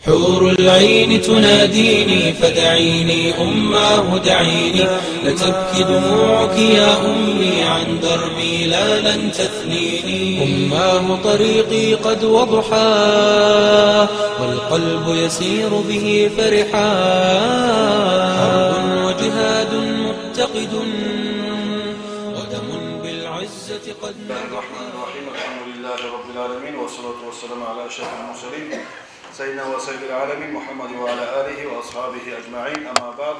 حور العين تناديني فدعيني أماه دعيني لتبكي دموعك يا أمي عن دربي لا لن تثنيني أماه طريقي قد وضحى والقلب يسير به فرحا حرب وجهاد متقد ودم بالعزة قد الرحمن الرحيم الحمد لله رب العالمين والصلاة والسلام على أشرف المرسلين سيدنا وسيد العالمين محمد وعلى آله وأصحابه أجمعين أما بعد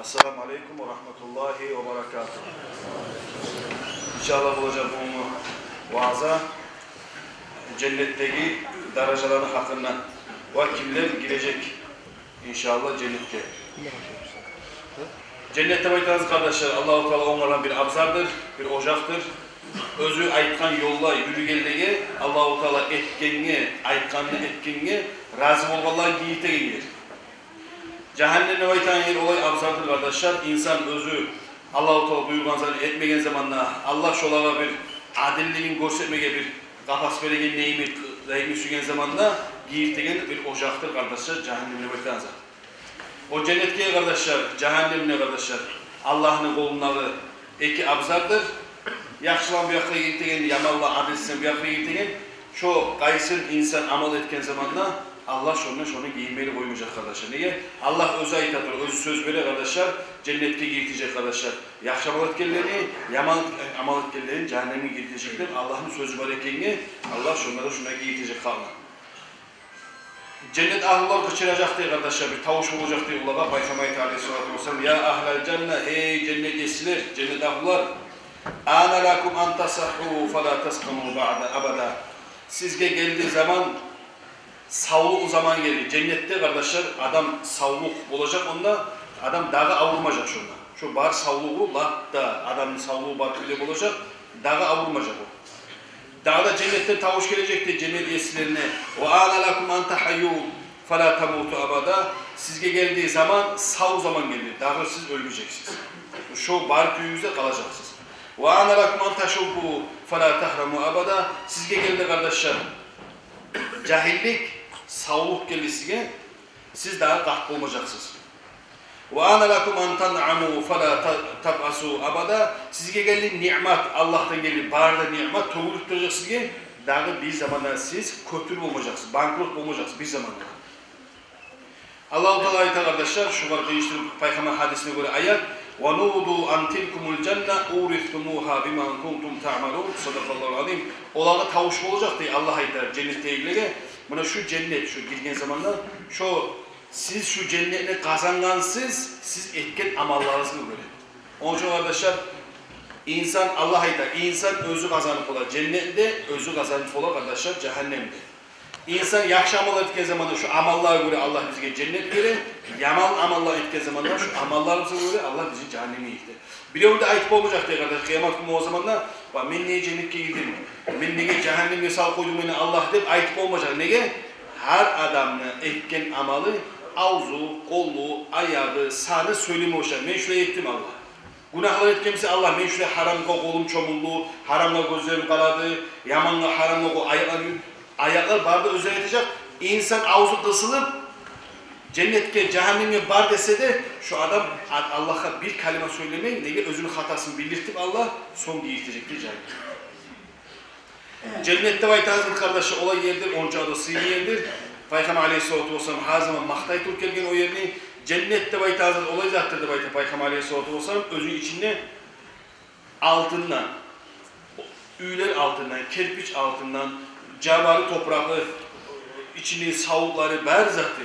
السلام عليكم ورحمة الله وبركاته İnşallah olacak bu vaaza cennetteki dereceleri hakkında ve kimler girecek inşallah cennette. Cennette bakınız kardeşler, Allah-u Teala onlardan bir abzardır, bir ocaktır. Özü aytkan yolla yürü geldiği Allah-u Teala etkenini, aytkanını etkenini razı olmalar giyite gelir. Cehennemde aytan yer olay abzardır kardeşler. İnsan özü Allah-u Teala buyurgan zaman etmegen zamanla Allah şolara bir adilliğin görsetmege bir kapas veregen neyimi sügen zamanla giyirtegen bir ocaktır kardeşler. Cehennemde aytan zaman. O cennetke kardeşler, cehennemde kardeşler Allah'ın kolunları iki abzardır. Yaxşılan bir yakı giyirtegen, yamanla adilsin bir yakı giyirtegen şu kaysın insan amal etken zamanla Allah şunu giyinmeyi koymayacak kardeşler. Niye? Allah özü aytadır, özü söz verir kardeşler, cennetke giritecek kardeşler. Yaxşı amal etkenlerini, yaman amal etkenlerini cehenneme giritecekler. Allah'ın sözü var ekeni, Allah şuna giritecek kalma. Cennet ahlılar kıçıracak diye kardeşler, bir tavuş olacak diye Allah'a Peygamber Aleyhisselatü Vesselam ya ahlel cennet, hey cennet yesiler, cennet ahlılar ana lakum an tasahhu fala taskunu ba'da abada. Sizge geldiği zaman sağlık zaman gelir. Cennette kardeşler adam sağlık olacak onda, adam dağı avurmayacak şunda. Şu bar sağlığı latta adamın sağlığı bar bile olacak, dağı avurmayacak o. Dağda cennetten tavuş gelecekti cennet yesilerine. Ve ana lakum an tahayyu fala tamutu abada. Sizge geldiği zaman sağ zaman gelir. Dağı siz ölmeyeceksiniz. Şu bar köyünüzde kalacaksınız. Ve ana lakum an taşubbu fala tahramu abada. Sizge geldi kardeşler. Cahillik, sağlık gelisiye siz daha kahp olmayacaksınız. Ve ana lakum an tan'amu fala tab'asu abada. Sizge geldi nimet, Allah'tan geldi. Barda nimet, toğulup duracak sizge. Daha bir zamanda siz kötülük olmayacaksınız, bankrot olmayacaksınız bir zamanda. Allah-u Teala ayet kardeşler, şu var değiştirip Peygamber hadisine göre ayet. وَنُودُوا أَنْ تِلْكُمُ الْجَنَّةِ اُورِثْتُمُوهَا بِمَا كُنْتُمْ تَعْمَلُونَ Sadakallahu azim. Olağı tavuş olacak diye Allah ayetler cennette ilgili. Buna şu cennet, şu girgen zamanlar, siz şu cennetine kazangansız, siz etken amallarınızı göre. Onun için arkadaşlar, insan Allah ayetler, insan özü kazanıp olar. Cennette özü kazanıp olar arkadaşlar, cehennemde. İnsan yaxşı amal etken zamanında şu amallara göre Allah bizi cennet verir. Yaman amallar etken zamanında şu amallarımıza göre Allah bizi cehenneme yıktı. Biliyorum da ayıp olmayacak diye kardeş. Kıyamet günü o zamanlar ben niye cennete girdim? Ben niye cehenneme sal koydum beni Allah deyip ayıp olmayacak. Niye? Her adamın etken amalı ağzı, kolu, ayağı, sağını söyleme hoşlar. Ben şuraya ettim Allah. Günahlar etkemse Allah ben şuraya haramla kolum çomuldu, haramla gözlerim kaladı, yamanla haramla ayaklar barda özelleşecek. İnsan ağzı kısılıp cennetke, cehenneme bar dese de şu adam Allah'a bir kelime söylemeyin, neye özünün hatasını belirtip Allah son giyirtecektir cehenneme. Cennette vaytazın kardeşi olay yerdir, onca adı sıyı yerdir. Peygamber Aleyhisselatü Vesselam her zaman mahtay tut gelgen o yerini. Cennette vaytazın olay zattırdı Peygamber Aleyhisselatü Vesselam özü içinde altından, üyler altından, kerpiç altından, cabarı toprağı, içini savukları, berzatı.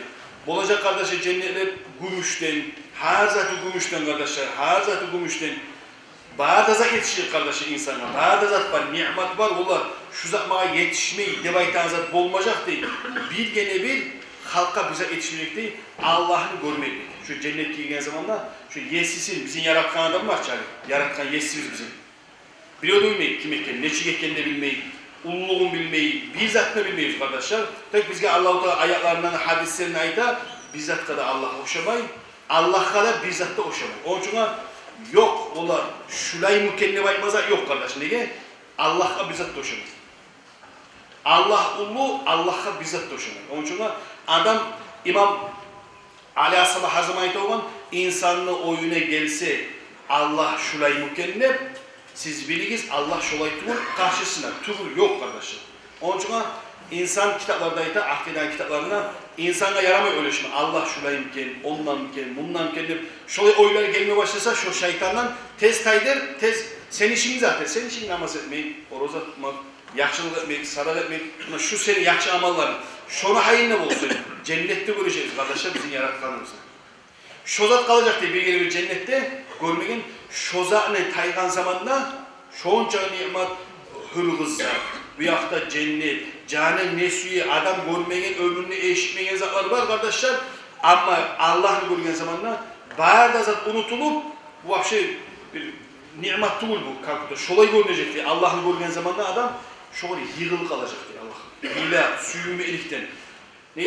Olacak kardeşler cennetler gümüşten, her zatı gümüşten kardeşler, her zatı gümüşten. Bağda zat yetişir kardeşler insana, bağda zat var, nimet var, onlar şu zatmağa yetişmeyi, devaytan zat olmayacak değil. Bir gene bir halka bize yetişmeyecek değil, Allah'ını görmek. Şu cennet girgen zamanla, şu yesisin, bizim yaratkan adam var çare, yaratkan yesimiz bizim. Biliyor duymayın, kim ekken, ne çiğekken de bilmeyin. Ulluğun bilmeyi, bizzatını bilmeyiz kardeşler. Tek bizge Allah-u Teala ayaklarından, hadislerine ayta, bizzatta da Allah'a hoşamayın, Allah'a da bizzatta hoşamayın. Onun için yok, ola şulay mükenneb aytmaza yok kardeş. Niye? Allah'a bizzatta hoşamayın. Allah ulu, Allah'a bizzatta hoşamayın. Onun için adam İmam Ali Asab'a her zaman ayet olan insanlı oyuna gelse Allah şulay mükennep, siz biliniz Allah şulay tuğur karşısına tuğur yok kardeşim. Onun için insan kitaplardaydı, akiden kitaplarına insana yaramıyor öyle şimdi. Allah şulay mükemmep, ondan mükemmep, bundan mükemmep. Şulay oyları gelmeye başlasa şu şeytandan tez taydır, tez sen işin zaten. Sen işin namaz etmeyin, oroz atmak, yakşılık etmeyin, sadat etmeyin. Şu senin yakşı amalların. Şunu hayırlı olsun. Cennette göreceğiz kardeşler bizim yaratkanımızı. Şozat kalacak diye bir kere bir cennette görmeyin. Şozatını taygan zamanla şonca nimet hür kızlar. Bu yakta cennet, canın nesuyu, adam görmeyen, ömrünü eşitmeyen zatlar var kardeşler. Ama Allah'ı görmeyen zamanla bayağı da zat unutulup bu şey bir nimet değil bu kalkıda. Şolay görünecek diye Allah'ı görmeyen zamanla adam şöyle yığılık alacak diye Allah. Hila, suyun ve ilikten.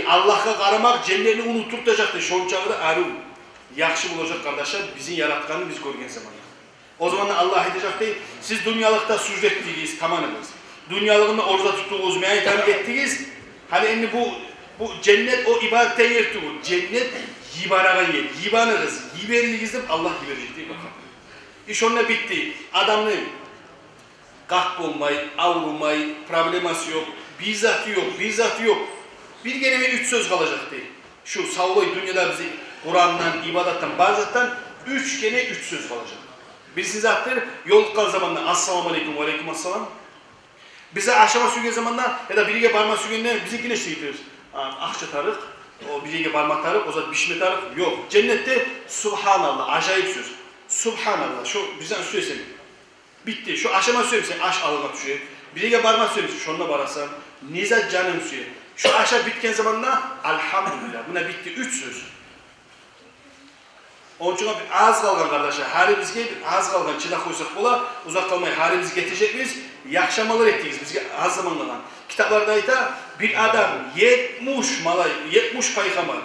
Allah'a karamak cennetini unutturtacaktı. Şonçağı da arım. Yakşı bulacak kardeşler bizim yaratkanı biz görgen zamanla. O zaman Allah edecek değil. Siz dünyalıkta sücrettiğiniz tamamınız. Dünyalığında orada tuttuğunuz, meytan ettiğiniz. Hani bu cennet o ibadete yer tuğu. Cennet yibanağa yer. Yibanırız. Yiberliyiz de Allah yiberecek değil bakalım. İş onunla bitti. Adamın kalk olmayı, avrulmayı, probleması yok. Bizzatı yok, bizzatı yok. Bir kelime 3 söz kalacak değil. Şu savlayı dünyada bizi Kur'an'dan, ibadattan, bazıdan 3 kere 3 söz kalacak. Birisi zaten yol kal zamanında assalamu aleyküm ve aleyküm assalam. Bize aşama sügen zamanında ya da biriyle parmak sügenler bizimkine şey getirir. Akça tarık, o biriyle parmak tarık, o zaman bişme tarık yok. Cennette subhanallah, acayip söz. Subhanallah, şu bizden söylesene. Bitti, şu aşama söylesene, aş alına düşüyor. Biriyle parmak söylesene, şununla barasan, nizat canım suyu. Şu aşağı bitken zamanla elhamdülillah. Buna bitti 3 söz. Onun için az kalgan kardeşler. Harimizge az kalgan çıda koysak bola uzak kalmayı harimizi getirecek miyiz? Yakşamalar ettiğiz bizge az zaman kalan. Kitaplarda da bir adam 70 malay, 70 paygamber,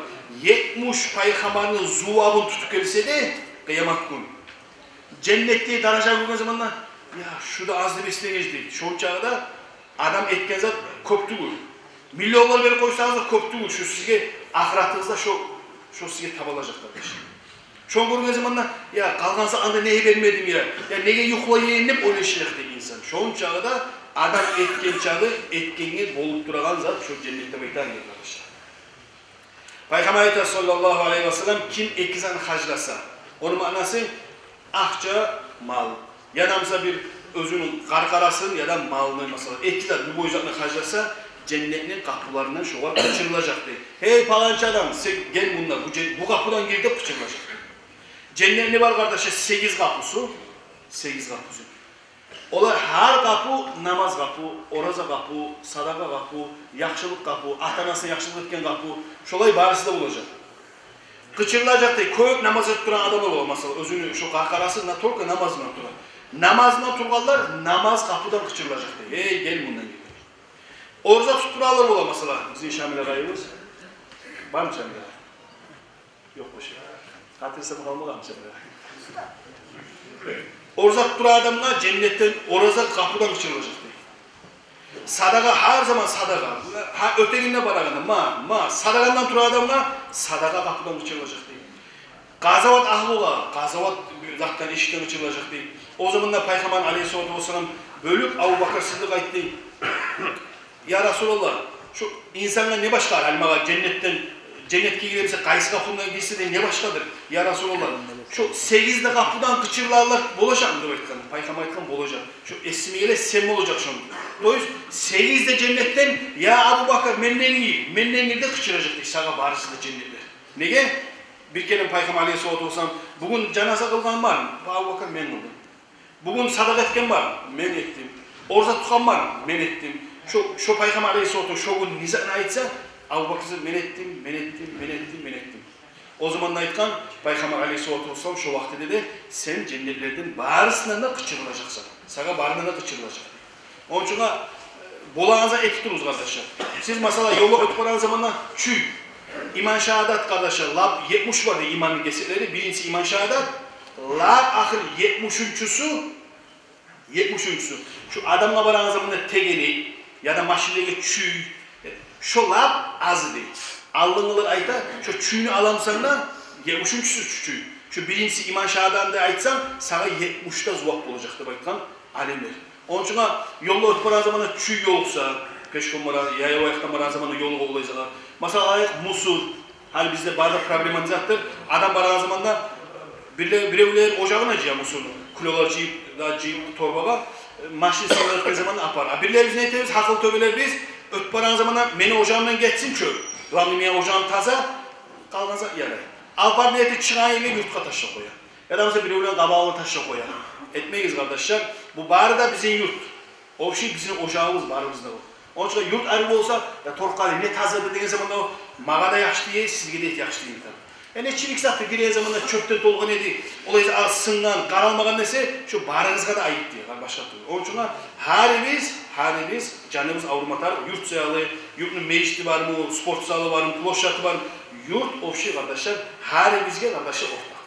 70 paygamberin zuvabını tutup gelse de kıyamet günü. Cennette daraja koyduğun zamanla ya şurada az da besleyeceğiz. Şu çağda adam etken zat koptu bu. Milyonlar beri koysanız da koptu bu. Şu sizge ahiratınızda şu sizge tabalacak kardeşim. Şu görünen zamanla ya kalkansa anda neyi vermedim ya. Ya neye yuhlayayım öyle şeyler insan. Şu çağda adam etken çağı etkenini bolup duran zat şu cennette bekler arkadaşlar. Peygamber sallallahu aleyhi ve sellem kim ekizan haclasa onun manası akça mal. Ya da bir özünün karkarasın ya da malını mesela ekizan bu boyutlarını haclasa cennetin kapılarından şu var kaçırılacaktı. Hey falanca adam gel bunlar bu kapıdan girdi kaçırılacak. Cennet ne var kardeşler? 8 kapısı. 8 kapısı. Olar her kapı namaz kapı, oraza kapı, sadaka kapı, yakşılık kapı, ahtanasına yakşılık etken kapı. Şolay barısı da olacak. Kıçırılacak değil. Koyup namaz ettiren adam olur mesela. Özünü şu karkarasına torka namazına tutar. Namazına turgallar namaz kapıdan kıçırılacak değil. Hey gel bundan gel. Orza tutturalar olur mesela. Bizim Şamil'e kayıyoruz. Var mı Şamil'e? Yok bu şey. Hatırsa mı kalmak amca böyle. Orzak dura adamlar cennetten oraza kapıdan kıçırılacak değil. Sadaka her zaman sadaka. Ötekinde barağında sadakandan dura adamlar sadaka kapıdan kıçırılacak değil. Gazavat ahluğa, gazavat zaten eşikten kıçırılacak değil. O zaman da Peygamber aleyhissalatu vesselam bölüp Abu Bakr Sıddık ayıttı. Ya Resulallah şu insanlar ne başka halmağa Cennetke giderse kayısı kapından girse de ne başkadır? Ya Resulallah. Şu 8'de kapıdan kıçırlarlar bolacak mı demek ki? Peygamber ayetken bolacak. Şu esmiyle sem olacak şunu. Dolayısıyla 8'de cennetten ya Abu Bakr menden girde kıçıracak. Sağa barısı da cennetler. Nege? Bir kere Peygamber aleyhissalatu vesselam bugün cenaze kılgan var mı? Abu Bakr men oldu. Bugün sadaka etken var mı? Men ettim. Orza tutan var mı? Men ettim. Şu Peygamber aleyhissalatu şu gün nizana aitse Abu Bakr'ı men ettim. O zaman da aytkan Peygamber aleyhissalatu vesselam şu vakti dedi sen cennetlerden barısından da kıçırılacaksın. Sana barından da kıçırılacak. Onun için bolağınıza eki duruz kardeşler. Siz mesela yolla ötüp varan zamanla çüy. İman şehadat kardeşler. Lab 70 vardı imanın gesekleri. Birincisi iman şehadat. Lab ahir 73'üsü. Şu adamla varan zamanla tegeli ya da maşineye çüy. Şu lab azı değil. Allıngılar ayta, şu çüğünü alamsan da 73 çüğü. Şu birincisi iman şahadanında aytsan, sana 70'te zuvak olacaktı bakkan alimler. Onun için yolda ötüp baran zamanında çüğü yoluksa, peşkon baran, yaya ayaktan baran zamanında yolu olaysalar. Mesela ayak Musul, hali bizde bazı problematizattır. Adam baran zamanında birevler ocağına acıya Musul'u. Kulolar ciyip torbaba, maşin sağlar zamanında apar. Birler biz ne etiriz? Hakıl töbeler biz, ötüp baran zamanında meni ocağımdan geçsin çöl. Randımiye ocağım taza, kalgansa yaray. Alpar niyeti çıkan ile yurtka taşla koyar. Ya da mesela birevlerin kabağını taşla koyar. Etmeyiz kardeşler. Bu bari da bizim yurt. O şey bizim ocağımız, barımızda o. Onun için yurt ayrı olsa, ya torkalı ne taze dediğiniz zaman o mağada yaşlı yiye, sizge de yaşlı yiye. Yani çilik sattı gireye zamanında çöpten tolgan edi. Olaysa sıngan, karalmagan dese, şu barınızga da ayıp diye. Başka türlü. Onun için harimiz, canımız avrumatar, yurt sayalı, yurtun meclisi var mı, sport salı var mı, ploşatı var mı? Yurt o şey kardeşler, harimizge kardeşler ortak.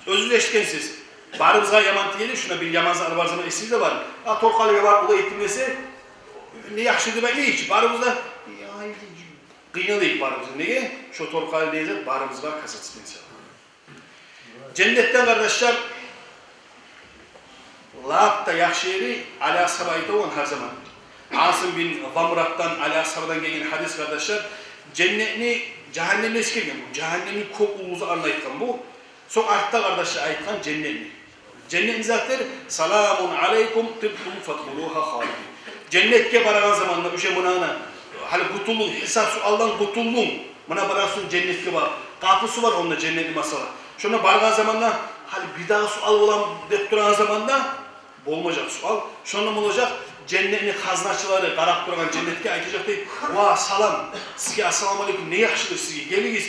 Özürleştikken siz, barımızga yaman diyeli, şuna bir yaman zarı var zaman esiri de var. Ha torkalıya var, o da ettimlese, ne yakışırdı ben ne hiç, barımızda, kıynalı değil barımızda. Neye? Şu torkalı deyince barımızga kasatsın inşallah. Cennetten kardeşler, Lağıpta yakşı yeri Ali Ashab'aydı olan her zaman. Asım bin Zamrat'tan Ali Ashab'dan gelen hadis kardeşler, cennetini cehennemle eskergen bu. Cehennemin kokuluğunuzu anlayıtkan bu. Son artta kardeşler ayıtkan cennetini. Cennetin zaten salamun aleykum tıbbun fatkuluha halidi. Cennetke baragan zamanla üşe mınağına hali kutulun, hesap su Allah'ın kutulun. Mına barasın cennetke var. Kapısı var onda cennetli masala. Şuna baragan zamanla hali bir daha su al olan dep duran zamanda olmayacak su al. Şunun olacak cennetini haznaçıları qarab durgan cennetke aytacak deyip va salam sizge assalamu aleyküm ne yaxşıdır sizge geliniz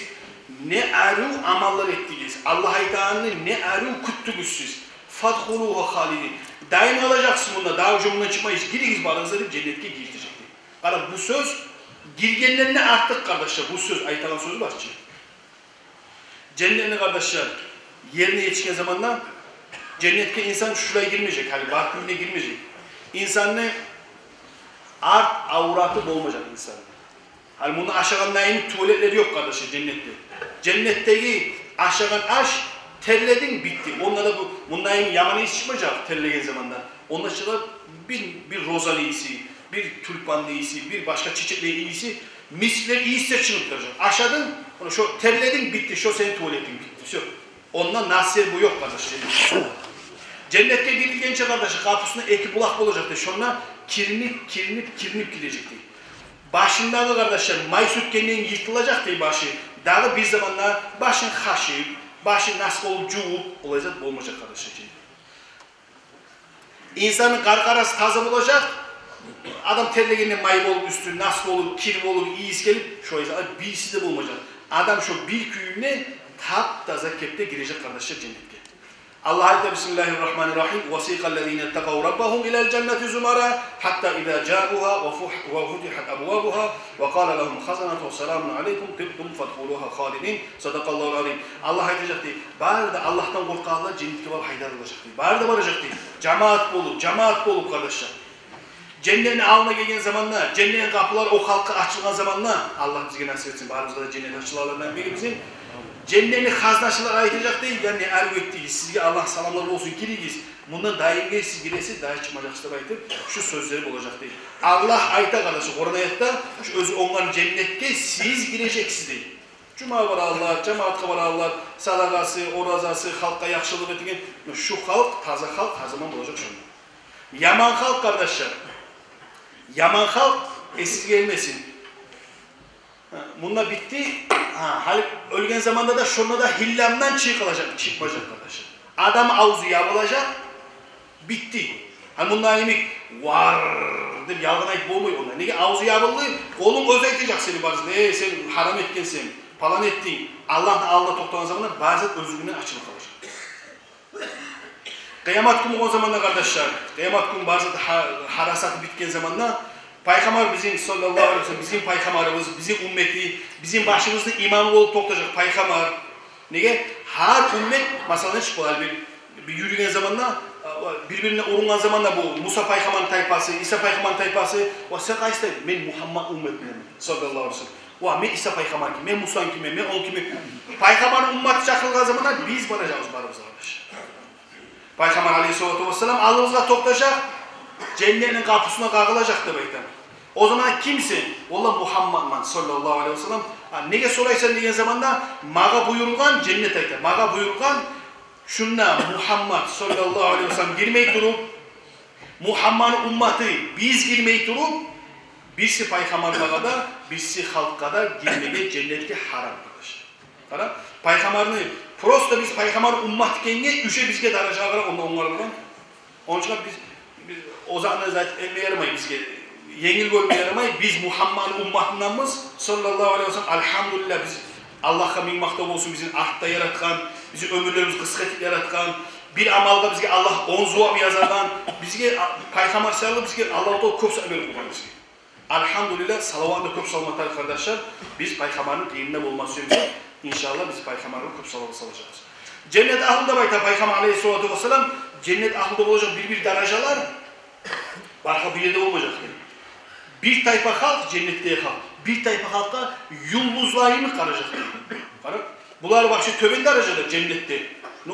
ne arı amallar ettiniz Allah aytanını ne arı küttünüz siz fadhuluhu halidin daim alacaksın bunda daha ucundan çıkmayız giriniz barınıza deyip cennetke girecek deyip. Qarab bu söz girgenlerine artık kardeşler bu söz aytalan sözü var ki cennetini kardeşler yerine yetişken zamanla cennetke insan şuraya girmeyecek, hani barkülüne girmeyecek. İnsanın art avratı olmayacak insan. Hani bunun aşağıdan neyini tuvaletleri yok kardeşim cennette. Cennetteki aşağıdan aş terledin bitti. Onunla da bunun yamanı hiç çıkmayacak terlegen zamanda. Onunla çıkar bir rozan iyisi, bir tulpan iyisi, bir başka çiçekle iyisi, misler iyisi çıkmayacak. Aşağıdan şu terledin bitti, şu senin tuvaletin bitti. Şu. Ondan nasir bu yok kardeşim. Cennette girilgençe kardeşi kapısına eki bulak olacaktı. Şunla kirinip gidecekti. Başında da kardeşler may sütkenliğin yırtılacak diye başı. Daha bir zamanlar başın haşip, başın nasıl olup cuğup olacak olmayacak kardeşler. İnsanın karkarası taze olacak. Adam terlegenle may olup üstü nasıl olup, kirli olup, iyisi gelip şu yüzden birisi de olmayacak. Adam şu bir küyüne taptaze kepte girecek kardeşler cennetke. Allah ayette Bismillahirrahmanirrahim. وَسِيقَ الَّذ۪ينَ اتَّقَوْا رَبَّهُمْ اِلَى الْجَنَّةِ زُمَرًا حَتَّى اِذَا جَاءُوهَا وَفُتِحَتْ أَبْوَابُهَا وَقَالَ لَهُمْ خَزَنَةُهَا سَلَامٌ عَلَيْكُمْ طِبْتُمْ فَادْخُلُوهَا خَالِدِينَ Sadakallahu'l azim. Allah ayetacaktı. Bari de Allah'tan korkanlar cennetke var haydar olacaktı. Bari de varacaktı. Cemaat bolup kardeşler. Cennetin alına gelen zamanla, cennetin kapıları o halka açılan zamanla Allah bize nasip etsin. Barimizde de cennet açılarlarından birimizin. Cennetini haznaçılar aytacak değil, yani elbet değil. Sizge Allah salamları olsun giriniz. Bundan daim siz giresi, dahi çıkmayacaksınız aytıp şu sözleri olacak değil. Allah ayta kardeşim, orada ayette şu özü onların cennette siz gireceksiniz değil. Cuma var Allah, cemaat var Allah, sadakası, orazası, halka yakşılık ettiğin şu halk, taze halk her zaman olacak şunu. Yaman halk kardeşler, yaman halk siz gelmesin. Bununla bitti. Halbuki ölgen zamanda da şunla da hillemden çıkmayacak kardeşim. Adam ağzı yapılacak, bitti. Hani bundan yemek var deyip yalgın ayıp olmuyor ona. Niye ağzı yapıldı, kolun özetecek seni bazen. Sen haram etkensin, falan ettin. Allah'ın alnına toplanan zamanda bazen özgürlüğüne açılıp kalacak. Kıyamet günü o zamanda kardeşler, kıyamet günü bazen harasatı bitken zamanda Peygamber bizim sallallahu aleyhi ve sellem, bizim peygamberimiz, bizim ümmeti, bizim başımızda imam olup toplayacak peygamber. Niye? Her ümmet masalan çıkıyorlar bir yürüyen zamanla, birbirine uğrunan zamanla bu Musa peygamberin tayfası, İsa peygamberin tayfası, ve sen kaçtı? Ben Muhammed ümmetiyim sallallahu aleyhi ve sellem. Oa men İsa paygambar kim, men Musa kim, men on kim. Paygambarın ummatı çakılgan zamanda biz baracağız barımız kardeş. Paygambar aleyhissalatu vesselam aldığımızda toplaşacak, cennetin kapısına kakılacak da baytan. O zaman kimsin? Ola Muhammed sallallahu aleyhi ve sellem. Nege soraysan degen zamanda maga buyurulgan cennet aytar. Maga buyurulgan şunna Muhammed sallallahu aleyhi ve sellem girmey turup Muhammed'in ümmeti biz girmey turup birisi paygambarlığa da birisi halkka da girmeye cennetke haram kardeş. Kara paygambarını prosto biz paygambarın ümmeti kenge üçe bizge daraja gara onlardan. Onun için biz o zaman zaten elme yaramay bizge yengil görmeye yaramay biz Muhammed'in ümmetindenmiz sallallahu aleyhi ve sellem elhamdülillah biz Allah'a min maktub olsun bizim artta yaratkan, bizi ömürlerimiz kısa etip yaratkan, bir amalda bizge Allah 10 zuvam yazardan, bizge paygambar sallallahu bizge Allah'ta köp sabır kılgan bizge. Elhamdülillah salavatla köp salmatar kardeşler, biz paygambarın yerinde olması için inşallah biz paygambarın köp salavat salacağız. Cennet ahlında bayta paygambar aleyhissalatu vesselam cennet ahlında olacak bir darajalar başka bir yerde olmayacak. Bir tayfa halk cennette halk. Bir tayfa halkta yıldızlarını karacak. Bunlar bak şu töben darajada cennette.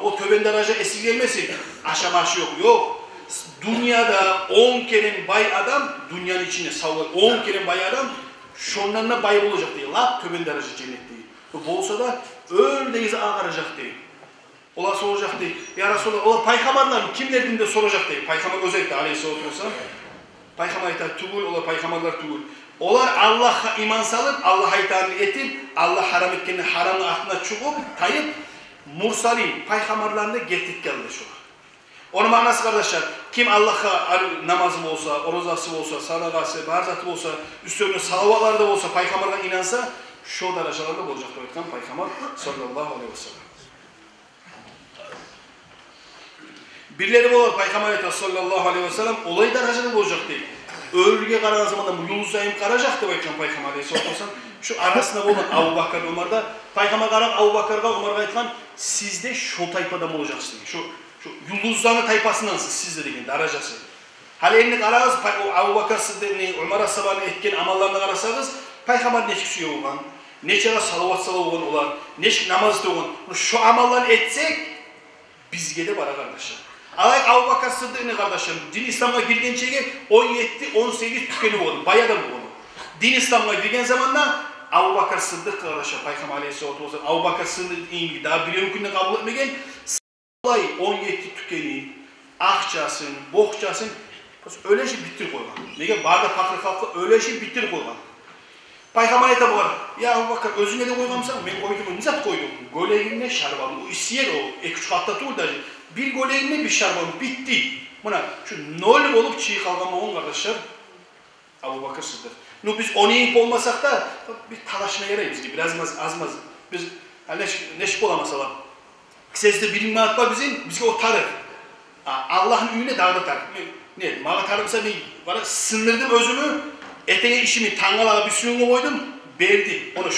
O töben daraja esirgelmesin. Aşamaşı yok. Yok. Dünyada 10 kere bay adam, dünyanın içine savlar 10 kere bay adam, şonlarına bay olacak diye. La töben daraja cennette. Bu olsa da öyleyiz ağaracak diye. Ola soracak diye. Ya Resulallah, ola paygambarlar kimlerden de soracak diye. Paygambar özellikle aleyhissalatu vesselam. Paygambar itaat tugul, ola paygambarlar tugul. Olar Allah'a iman salıp, Allah'a itaat etip, Allah haram etkenini haramın altına çıkıp, tayıp, mursalin, paygambarlarını getirip geldi şu an. Onun manası kardeşler, kim Allah'a namazı olsa, orozası olsa, sadakası, barzatı olsa, üstüne salavatları da olsa, paygambarına inansa, şu darajalarda olacak da paygambar sallallahu aleyhi ve sellem. Birileri olur paygambar sallallahu aleyhi ve sellem olay darajada olacak değil. Ölüge karanan zamanda bu yıldızayım karacaktı bakın paygambar aleyhissalatu vesselam. Şu arasında olan Abu Bakr Ömer'de paygambar karab Abu Bakr'ga Ömer'ga aytkan sizde şu tayfada mı olacaksınız? Şu yıldızlarının tayfasındansınız siz de degen darajası. Hal elini karağız Abu Bakr Sıddık'ın Ömer As-Sabah'ın etken amallarına karasanız paygambar neçik suya olgan, neçe salavat olgan olar, neçik namaz olgan. Şu amallarını etsek bizge de bara kardeşler. Alayk Abu Bakr Sıddık'ın kardeşlerim, din İslam'a girdiğin çege 17-18 tükeni oldu, bayağı oldu. Din İslam'a girdiğin zamanda Abu Bakr Sıddık kardeşler, Peygamber aleyhissalatu vesselam, Abu Bakr Sıddık'ın daha bir yönünde kabul etmegen, olay 17 tükeni, akçasın, bohçasın, öyle şey bitir koygan. Nege barda fakir halkı öyle şey bitir koygan. Peygamber ayta var, ya Abu Bakr özüne de koygamsan, ben koydum, nizat koydum. Göleğimle şarabım, o isiyer o, 2-3 katta tuğul bir göleğimle bir şarabım, bitti. Buna şu nol olup çiğ kalgama on kardeşler, Abu Bakr Sıddık. Biz onu yiyip olmasak da bir talaşına yarayız gibi, biraz azmaz. Biz neşik olamasalar. Sesde bilinmeyat var bizge o tarık. Allah'ın ününe dağda tarık. Ne? Mağa tarımsa bana sınırdım özümü, etene işimi tangalara bir suyunu koydum, verdim. Onu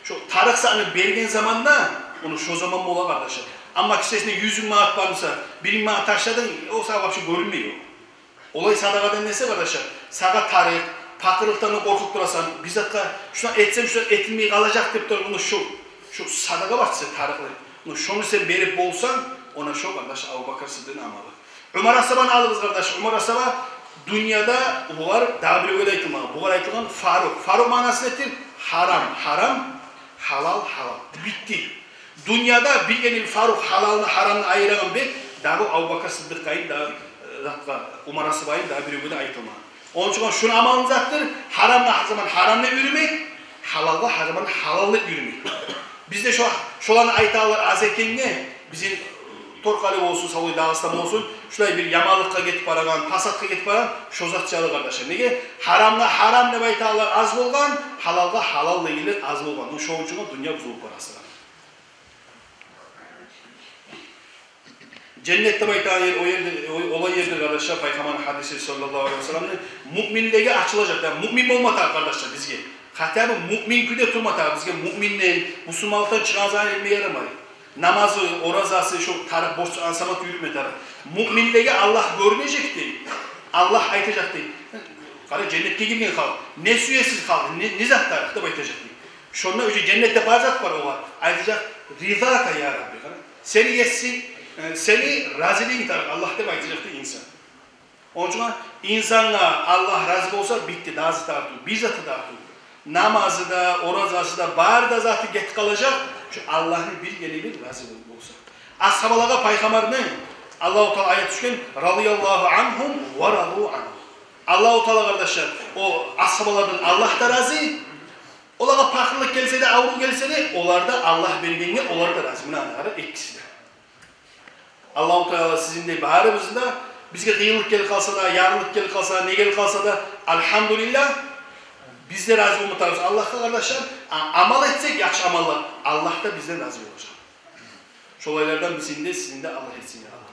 şu tarıksa hani bergen zamanda, onu şu zaman mola kardeşler. Ama kişisinde 100 maat varsa, 1000 maat taşladın, o sana şu görünmüyor. Olay sadakadan neyse kardeşler, sağa tarık, fakirlikten korkup durasan, bizdatka şuna etsem şuna etilmeyi kalacak deyip onu şu sadaka var size tarıklı. Şunu sen verip bolsan, ona şu kardeş Abu Bakr Sıddık'ın amalı. Ömer As-Sabah'ını alırız kardeş. Ömer As-Sabah dünyada bular daha bir öyle aytılmalı. Bular aytılgan Faruk. Faruk manası nedir? Haram, halal. Bitti. Dünyada bilgenin Faruk halalını haramını ayıran bir daha Abu Bakr Sıddık'ın daha Ömer As-Sabah'ın daha bir öyle aytılmalı. Onun için şunu amalınız attır. Haramla her zaman haramla yürümek, halalda her zaman halalla yürümek. Bizde şolanı aytalar az ekenge, bizim Torkali olsun, Savuy Dağıstan olsun, şuraya bir yamalıkka getip baragan, pasatka getip baragan, şozatçalı kardeşler. Nege? Haramla haram ne aytalar az bolgan, halalda halalla gelir az bolgan. Bu şoğun için dünya buzulup parasılar. Cennette baytağı yer, olay yerdir kardeşler, Peygamber'in hadisi sallallahu aleyhi ve sellem'in müminliğe açılacak. Yani mümin olmadı kardeşler bizge. Hatta bu mümin küde turmadı bizge. Müminliğin, Müslümanlıktan çıkazan elmeye yaramayı. Namazı, orazası, şu tarih borç ansamak yürütmedi. Müminliğe Allah görmeyecekti. Allah aytacaktı. Kardeş cennette girmeyen kalk. Ne süyesiz kalk, ne zatlar da baytacaktı. Şonda öce cennette barzat var oğa. Aytacak rizaka ya Rabbi. Seni yetsin, seni raziliğin taraf. Allah da aytacaktı insan. Onun için insanla Allah razı olsa bitti. Daha zıtartı, bizzatı da namazı da, orazası da, bağır da zatı get kalacak. Şu Allah'ın bir gelebilir razı olsa. Ashabalara paygamarının Allah-u Teala ayet düşken radıyallahu anhum ve radu anhum. Allah-u Teala kardeşler o ashabalardan Allah da razı. Onlara pahalılık gelse de, avru gelse de, onlar da Allah verdiğini, onlar da razı. Münanları ikisi de. Allah-u Teala sizin de baharımızda bizge kıyılık gel kalsa da, yarılık gel kalsa da, ne gel kalsa da, elhamdülillah biz de razı olmuyoruz. Allah'a kardeşler amal etsek yaxşı amallar. Allah da bizden razı olacak. Şu olaylardan bizin de sizin de Allah etsin ya.